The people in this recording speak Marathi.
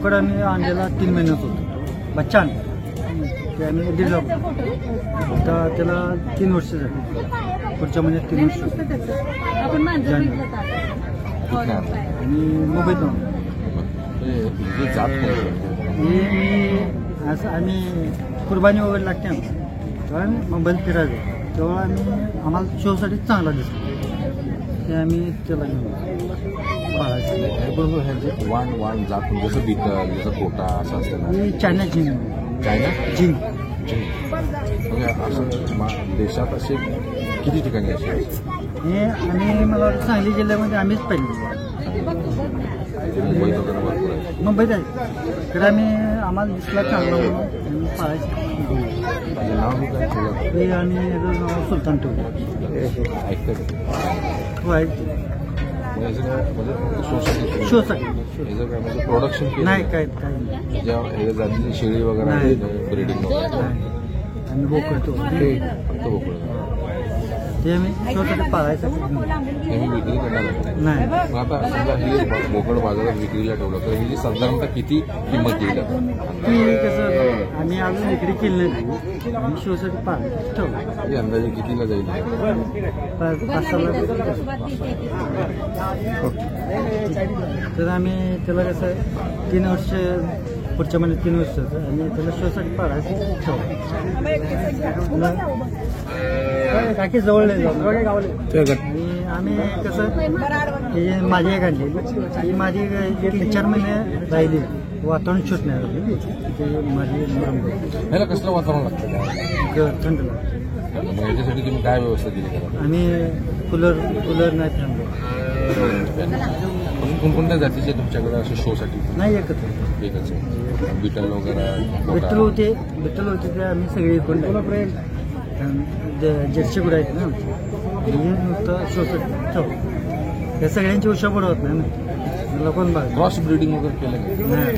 बोकड आम्ही आणलेला 3 महिन्यात होतो. बच्चा आणला ते आम्ही दिला आता त्याला 3 वर्ष झाली. पुढच्या महिन्यात 3 वर्ष आणि मुंबईत असं आम्ही कुर्बानी वगैरे लागते कारण मुंबईत फिरायचं तेव्हा आम्हाला शोसाठी चांगला दिसतो ते आम्ही त्याला घेऊन पाळायचं. बरोबर ह्याचे वाण जात जसं बिकल जसं कोटा असं असतं. चायना झिंग झिंग म्हणजे असं देशात असे किती ठिकाणी असे हे आम्ही मला वाटतं सांगली जिल्ह्यामध्ये आम्हीच पाहिजे. मुंबईत वगैरे भरपूर आहे. मुंबईत आहे तर आम्ही आम्हाला दिसला चांगला म्हणून पाळायचं. नाव काय आणि नाव सुलतान ठेवलं ऐकतं हो ऐकते शोसाठी प्रोडक्शन नाही काय काय जातीची शेळी वगैरे ब्रिडिंग वगैरे आम्ही बोकडतो फक्त बोकड ते आम्ही शोसाठी पाळायसाठी नेहमी विक्री करणार नाही. मग आता समजा हे बोकड बाजारात विक्रीला ठेवलं तर ह्याची साधारणतः किती किंमत येईल? ती कसं आम्ही अजून विक्री केली नाही आम्ही शोसाठी पाळायचं ठेवलं. हे अंदाजे कितीला जाईल? 5-6 तर आम्ही त्याला कसं 3 वर्ष पुढच्या महिन्यात 3 वर्षाचं आणि त्याला शोसाठी पाळायचं ठेवलं. काकी जवळ आणि आम्ही कसं माझी एक आणली ही माझी 3-4 महिने राहिली वातावरण सुटणार माझी ह्याला कसलं वातावरण लागतं? थंड लागतं. मग याच्यासाठी तुम्ही काय व्यवस्था केली? आम्ही कूलर नाही थांबलो. कोणकोणत्या जातीचे तुमच्याकडे असे शोसाठी? नाही एकच बिटल वगैरे बिट्टल होते ते आम्ही सगळे इकडून जर्सी गुड आहेत ना नुसतं शोसाठी ठेव त्या सगळ्यांची उशापड होत नाही ना. मला कोण बघ क्रॉस ब्रीडिंग वगैरे केलं नाही.